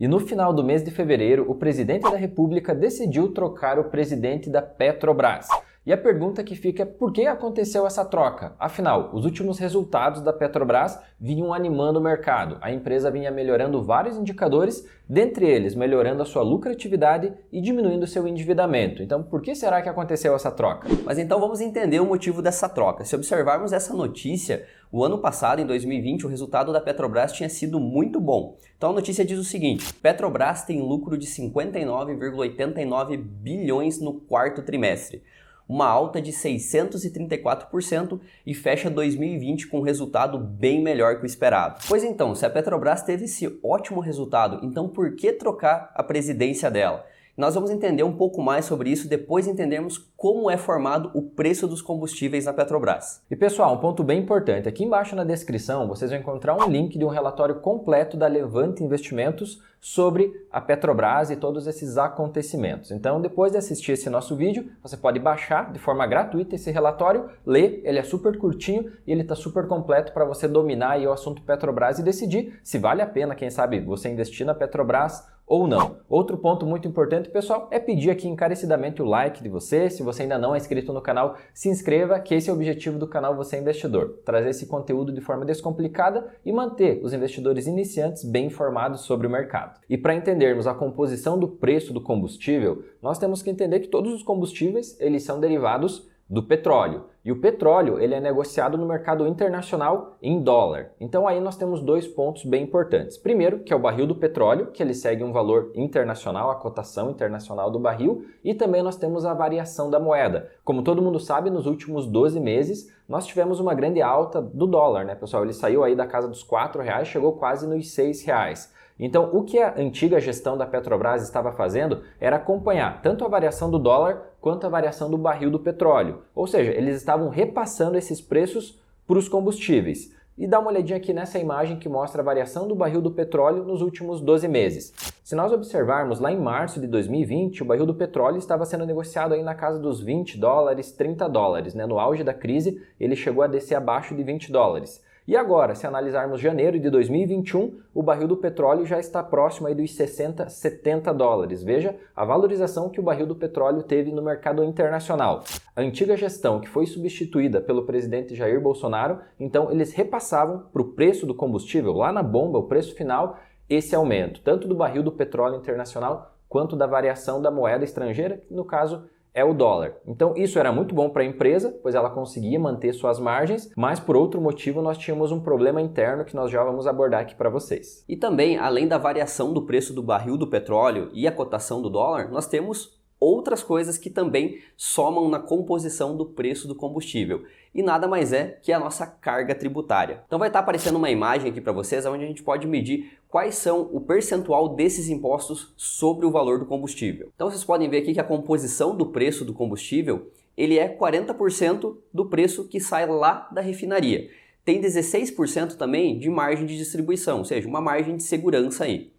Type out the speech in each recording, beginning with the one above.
E no final do mês de fevereiro, o presidente da República decidiu trocar o presidente da Petrobras. E a pergunta que fica é por que aconteceu essa troca? Afinal, os últimos resultados da Petrobras vinham animando o mercado. A empresa vinha melhorando vários indicadores, dentre eles melhorando a sua lucratividade e diminuindo seu endividamento. Então, por que será que aconteceu essa troca? Mas então vamos entender o motivo dessa troca. Se observarmos essa notícia, o ano passado, em 2020, o resultado da Petrobras tinha sido muito bom. Então a notícia diz o seguinte: Petrobras tem lucro de 59,89 bilhões no quarto trimestre, uma alta de 634% e fecha 2020 com um resultado bem melhor que o esperado. Pois então, se a Petrobras teve esse ótimo resultado, então por que trocar a presidência dela? Nós vamos entender um pouco mais sobre isso depois de entendermos como é formado o preço dos combustíveis na Petrobras. E pessoal, um ponto bem importante, aqui embaixo na descrição vocês vão encontrar um link de um relatório completo da Levante Investimentos sobre a Petrobras e todos esses acontecimentos. Então, depois de assistir esse nosso vídeo, você pode baixar de forma gratuita esse relatório, ler, ele é super curtinho e ele está super completo para você dominar aí o assunto Petrobras e decidir se vale a pena, quem sabe, você investir na Petrobras ou não. Outro ponto muito importante, pessoal, é pedir aqui encarecidamente o like de você. Se você ainda não é inscrito no canal, se inscreva, que esse é o objetivo do canal Você Investidor. Trazer esse conteúdo de forma descomplicada e manter os investidores iniciantes bem informados sobre o mercado. E para entendermos a composição do preço do combustível, nós temos que entender que todos os combustíveis, eles são derivados do petróleo. E o petróleo, ele é negociado no mercado internacional em dólar. Então aí nós temos dois pontos bem importantes. Primeiro, que é o barril do petróleo, que ele segue um valor internacional, a cotação internacional do barril, e também nós temos a variação da moeda. Como todo mundo sabe, nos últimos 12 meses, nós tivemos uma grande alta do dólar, né, pessoal? Ele saiu aí da casa dos R$4, chegou quase nos R$6. Então, o que a antiga gestão da Petrobras estava fazendo era acompanhar tanto a variação do dólar quanto a variação do barril do petróleo. Ou seja, eles estavam repassando esses preços para os combustíveis. E dá uma olhadinha aqui nessa imagem que mostra a variação do barril do petróleo nos últimos 12 meses. Se nós observarmos lá em março de 2020, o barril do petróleo estava sendo negociado aí na casa dos $20, $30, né? No auge da crise, ele chegou a descer abaixo de $20. E agora, se analisarmos janeiro de 2021, o barril do petróleo já está próximo aí dos $60, $70. Veja a valorização que o barril do petróleo teve no mercado internacional. A antiga gestão, que foi substituída pelo presidente Jair Bolsonaro, então eles repassavam para o preço do combustível, lá na bomba, o preço final, esse aumento, tanto do barril do petróleo internacional, quanto da variação da moeda estrangeira, que no caso é o dólar. Então isso era muito bom para a empresa, pois ela conseguia manter suas margens, mas por outro motivo nós tínhamos um problema interno que nós já vamos abordar aqui para vocês. E também, além da variação do preço do barril do petróleo e a cotação do dólar, nós temos outras coisas que também somam na composição do preço do combustível. E nada mais é que a nossa carga tributária. Então vai estar aparecendo uma imagem aqui para vocês onde a gente pode medir quais são o percentual desses impostos sobre o valor do combustível. Então vocês podem ver aqui que a composição do preço do combustível, ele é 40% do preço que sai lá da refinaria. Tem 16% também de margem de distribuição, ou seja, uma margem de segurança aí.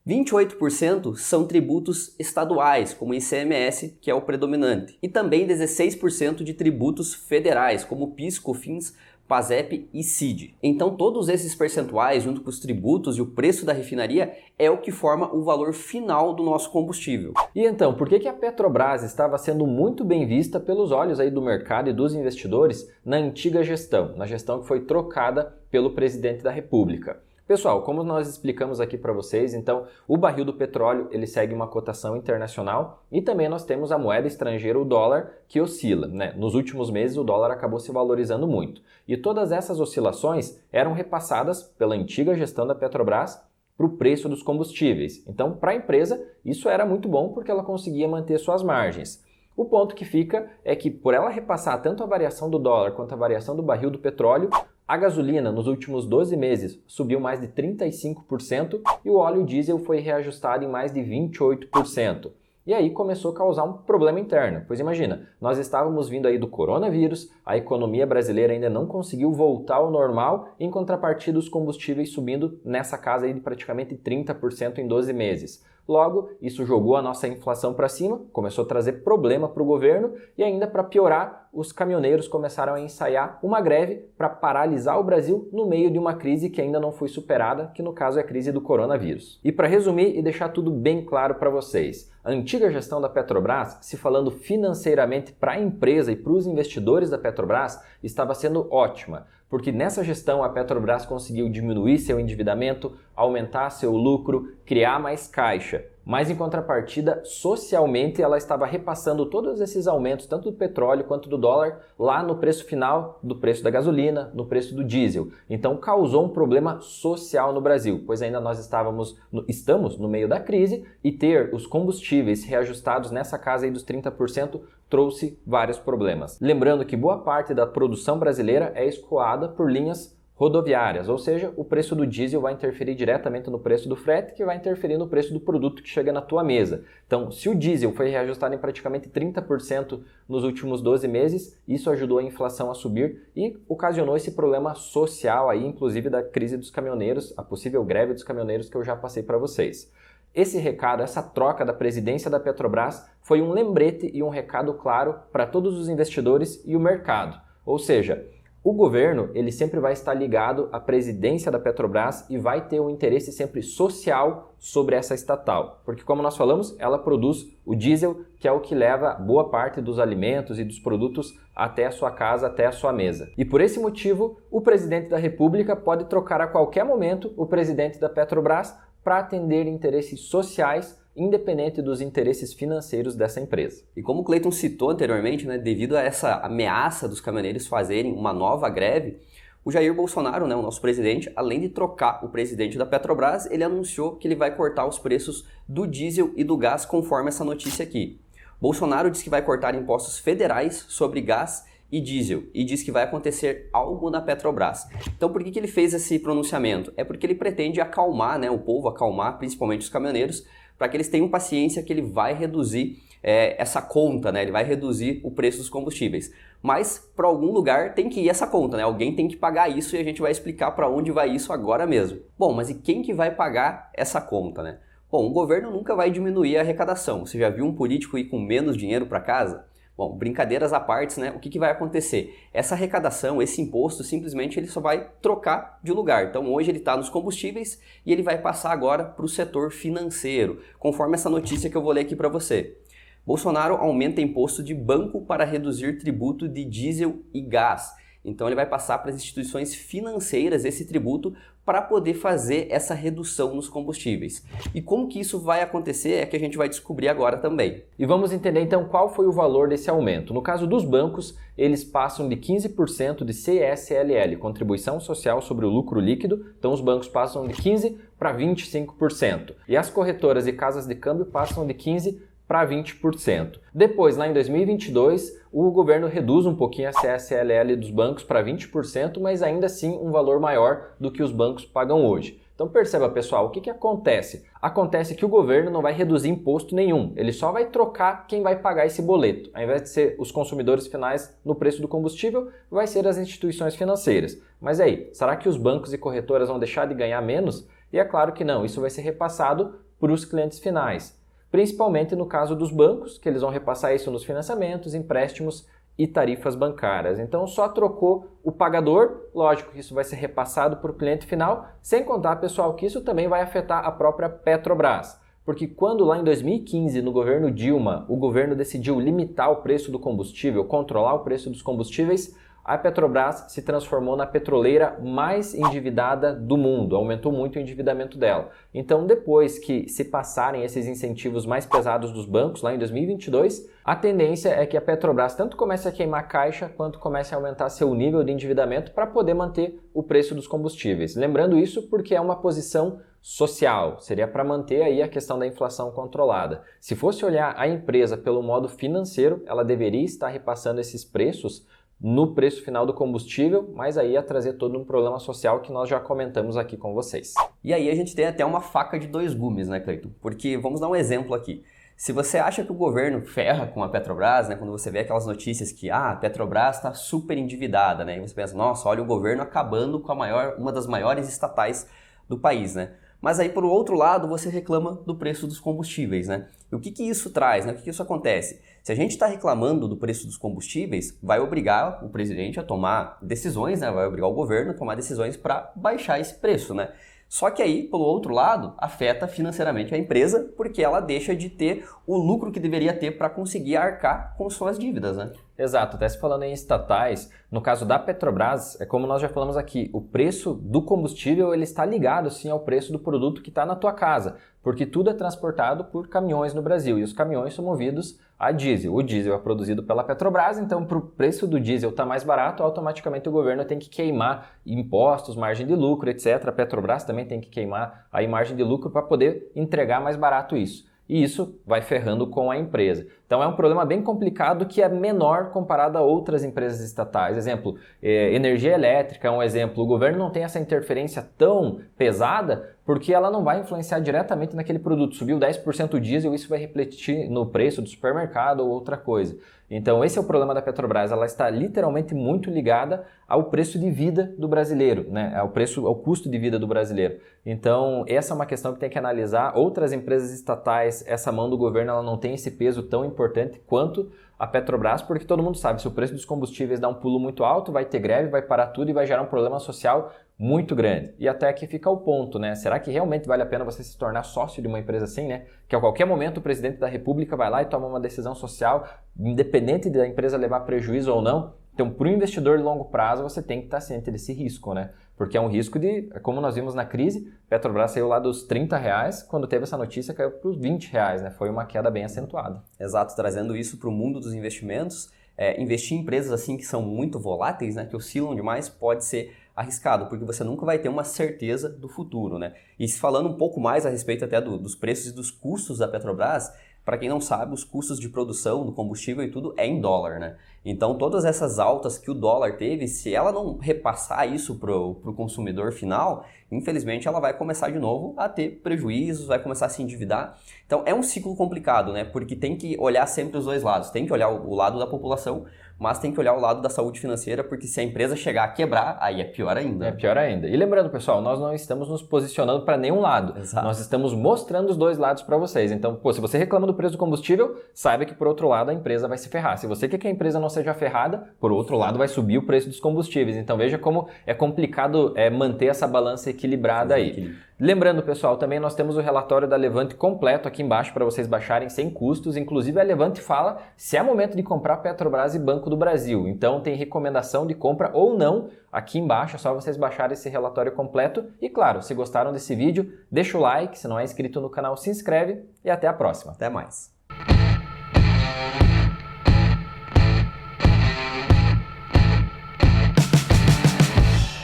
28% são tributos estaduais, como o ICMS, que é o predominante, e também 16% de tributos federais, como PIS, COFINS, PASEP e CID. Então todos esses percentuais, junto com os tributos e o preço da refinaria, é o que forma o valor final do nosso combustível. E então, por que a Petrobras estava sendo muito bem vista pelos olhos aí do mercado e dos investidores na antiga gestão, na gestão que foi trocada pelo presidente da República? Pessoal, como nós explicamos aqui para vocês, então o barril do petróleo ele segue uma cotação internacional e também nós temos a moeda estrangeira, o dólar, que oscila, né? Nos últimos meses o dólar acabou se valorizando muito. E todas essas oscilações eram repassadas pela antiga gestão da Petrobras para o preço dos combustíveis. Então, para a empresa, isso era muito bom porque ela conseguia manter suas margens. O ponto que fica é que por ela repassar tanto a variação do dólar quanto a variação do barril do petróleo, a gasolina nos últimos 12 meses subiu mais de 35% e o óleo diesel foi reajustado em mais de 28%. E aí começou a causar um problema interno, pois imagina, nós estávamos vindo aí do coronavírus, a economia brasileira ainda não conseguiu voltar ao normal, em contrapartida os combustíveis subindo nessa casa aí de praticamente 30% em 12 meses. Logo, isso jogou a nossa inflação para cima, começou a trazer problema para o governo e ainda para piorar, os caminhoneiros começaram a ensaiar uma greve para paralisar o Brasil no meio de uma crise que ainda não foi superada, que no caso é a crise do coronavírus. E para resumir e deixar tudo bem claro para vocês, a antiga gestão da Petrobras, se falando financeiramente para a empresa e para os investidores da Petrobras, estava sendo ótima, porque nessa gestão a Petrobras conseguiu diminuir seu endividamento, aumentar seu lucro, criar mais caixa. Mas em contrapartida, socialmente ela estava repassando todos esses aumentos, tanto do petróleo quanto do dólar, lá no preço final do preço da gasolina, no preço do diesel. Então causou um problema social no Brasil, pois ainda nós estamos no meio da crise e ter os combustíveis reajustados nessa casa aí dos 30% trouxe vários problemas. Lembrando que boa parte da produção brasileira é escoada por linhas rodoviárias, ou seja, o preço do diesel vai interferir diretamente no preço do frete, que vai interferir no preço do produto que chega na tua mesa. Então, se o diesel foi reajustado em praticamente 30% nos últimos 12 meses, isso ajudou a inflação a subir e ocasionou esse problema social aí, inclusive da crise dos caminhoneiros, a possível greve dos caminhoneiros que eu já passei para vocês. Esse recado, essa troca da presidência da Petrobras foi um lembrete e um recado claro para todos os investidores e o mercado. Ou seja, o governo ele sempre vai estar ligado à presidência da Petrobras e vai ter um interesse sempre social sobre essa estatal. Porque, como nós falamos, ela produz o diesel, que é o que leva boa parte dos alimentos e dos produtos até a sua casa, até a sua mesa. E por esse motivo, o presidente da República pode trocar a qualquer momento o presidente da Petrobras para atender interesses sociais, independente dos interesses financeiros dessa empresa. E como o Cleiton citou anteriormente, devido a essa ameaça dos caminhoneiros fazerem uma nova greve, o Jair Bolsonaro, o nosso presidente, além de trocar o presidente da Petrobras, ele anunciou que ele vai cortar os preços do diesel e do gás conforme essa notícia aqui. Bolsonaro disse que vai cortar impostos federais sobre gás e diesel e diz que vai acontecer algo na Petrobras. Então por que ele fez esse pronunciamento? É porque ele pretende acalmar o povo, acalmar principalmente os caminhoneiros, para que eles tenham paciência que ele vai reduzir essa conta, ele vai reduzir o preço dos combustíveis. Mas para algum lugar tem que ir essa conta, alguém tem que pagar isso e a gente vai explicar para onde vai isso agora mesmo. Bom, mas e quem que vai pagar essa conta, Bom, o governo nunca vai diminuir a arrecadação. Você já viu um político ir com menos dinheiro para casa? Bom, brincadeiras à parte, o que vai acontecer? Essa arrecadação, esse imposto, simplesmente ele só vai trocar de lugar. Então hoje ele está nos combustíveis e ele vai passar agora para o setor financeiro, conforme essa notícia que eu vou ler aqui para você. Bolsonaro aumenta imposto de banco para reduzir tributo de diesel e gás. Então ele vai passar para as instituições financeiras esse tributo para poder fazer essa redução nos combustíveis. E como que isso vai acontecer é que a gente vai descobrir agora também. E vamos entender então qual foi o valor desse aumento. No caso dos bancos, eles passam de 15% de CSLL, Contribuição Social sobre o Lucro Líquido, então os bancos passam de 15% para 25%. E as corretoras e casas de câmbio passam de 15% para 20%. Depois, lá em 2022, o governo reduz um pouquinho a CSLL dos bancos para 20%, mas ainda assim um valor maior do que os bancos pagam hoje. Então perceba, pessoal, o que acontece? Acontece que o governo não vai reduzir imposto nenhum, ele só vai trocar quem vai pagar esse boleto. Ao invés de ser os consumidores finais no preço do combustível, vai ser as instituições financeiras. Mas aí, será que os bancos e corretoras vão deixar de ganhar menos? E é claro que não, isso vai ser repassado para os clientes finais. Principalmente no caso dos bancos, que eles vão repassar isso nos financiamentos, empréstimos e tarifas bancárias. Então só trocou o pagador, lógico que isso vai ser repassado para o cliente final, sem contar, pessoal, que isso também vai afetar a própria Petrobras. Porque quando lá em 2015, no governo Dilma, o governo decidiu limitar o preço do combustível, controlar o preço dos combustíveis, a Petrobras se transformou na petroleira mais endividada do mundo, aumentou muito o endividamento dela. Então, depois que se passarem esses incentivos mais pesados dos bancos, lá em 2022, a tendência é que a Petrobras tanto comece a queimar caixa, quanto comece a aumentar seu nível de endividamento para poder manter o preço dos combustíveis. Lembrando isso porque é uma posição social, seria para manter aí a questão da inflação controlada. Se fosse olhar a empresa pelo modo financeiro, ela deveria estar repassando esses preços no preço final do combustível, mas aí ia trazer todo um problema social que nós já comentamos aqui com vocês. E aí a gente tem até uma faca de dois gumes, Cleiton? Porque vamos dar um exemplo aqui. Se você acha que o governo ferra com a Petrobras, quando você vê aquelas notícias que a Petrobras está super endividada, e você pensa, nossa, olha o governo acabando com uma das maiores estatais do país, Mas aí, por outro lado, você reclama do preço dos combustíveis, né? E o que isso traz, né? O que isso acontece? Se a gente está reclamando do preço dos combustíveis, vai obrigar o presidente a tomar decisões, né? Vai obrigar o governo a tomar decisões para baixar esse preço, né? Só que aí, pelo outro lado, afeta financeiramente a empresa, porque ela deixa de ter o lucro que deveria ter para conseguir arcar com suas dívidas, né? Exato, até se falando em estatais, no caso da Petrobras, é como nós já falamos aqui, o preço do combustível ele está ligado sim ao preço do produto que está na tua casa, porque tudo é transportado por caminhões no Brasil e os caminhões são movidos a diesel. O diesel é produzido pela Petrobras, então para o preço do diesel estar mais barato, automaticamente o governo tem que queimar impostos, margem de lucro, etc. A Petrobras também tem que queimar a margem de lucro para poder entregar mais barato isso. E isso vai ferrando com a empresa. Então é um problema bem complicado que é menor comparado a outras empresas estatais. Exemplo, energia elétrica é um exemplo. O governo não tem essa interferência tão pesada porque ela não vai influenciar diretamente naquele produto. Subiu 10% o diesel, isso vai refletir no preço do supermercado ou outra coisa. Então esse é o problema da Petrobras, ela está literalmente muito ligada ao preço de vida do brasileiro, né? Ao custo de vida do brasileiro. Então essa é uma questão que tem que analisar. Outras empresas estatais, essa mão do governo, ela não tem esse peso tão importante quanto a Petrobras, porque todo mundo sabe, se o preço dos combustíveis dá um pulo muito alto, vai ter greve, vai parar tudo e vai gerar um problema social muito grande. E até aqui fica o ponto, né? Será que realmente vale a pena você se tornar sócio de uma empresa assim, né? Que a qualquer momento o presidente da República vai lá e toma uma decisão social, independente da empresa levar prejuízo ou não. Então, para o investidor de longo prazo, você tem que estar ciente desse risco, né? Porque é um risco de, como nós vimos na crise, Petrobras saiu lá dos R$30, quando teve essa notícia caiu para os R$20, né? Foi uma queda bem acentuada. Exato, trazendo isso para o mundo dos investimentos, investir em empresas assim que são muito voláteis, né, que oscilam demais, pode ser arriscado, porque você nunca vai ter uma certeza do futuro, né? E falando um pouco mais a respeito até dos preços e dos custos da Petrobras, para quem não sabe, os custos de produção do combustível e tudo é em dólar, né? Então, todas essas altas que o dólar teve, se ela não repassar isso para o consumidor final, infelizmente ela vai começar de novo a ter prejuízos, vai começar a se endividar. Então, é um ciclo complicado, né? Porque tem que olhar sempre os dois lados. Tem que olhar o lado da população, mas tem que olhar o lado da saúde financeira, porque se a empresa chegar a quebrar, aí é pior ainda. É pior ainda. E lembrando, pessoal, nós não estamos nos posicionando para nenhum lado. Exato. Nós estamos mostrando os dois lados para vocês. Então, se você reclama do preço do combustível, saiba que por outro lado a empresa vai se ferrar. Se você quer que a empresa não seja ferrada, por outro lado vai subir o preço dos combustíveis. Então veja como é complicado manter essa balança equilibrada aí. Lembrando, pessoal, também nós temos o relatório da Levante completo aqui embaixo para vocês baixarem sem custos. Inclusive a Levante fala se é momento de comprar Petrobras e Banco do Brasil. Então tem recomendação de compra ou não aqui embaixo. É só vocês baixarem esse relatório completo. E claro, se gostaram desse vídeo, deixa o like. Se não é inscrito no canal, se inscreve e até a próxima. Até mais.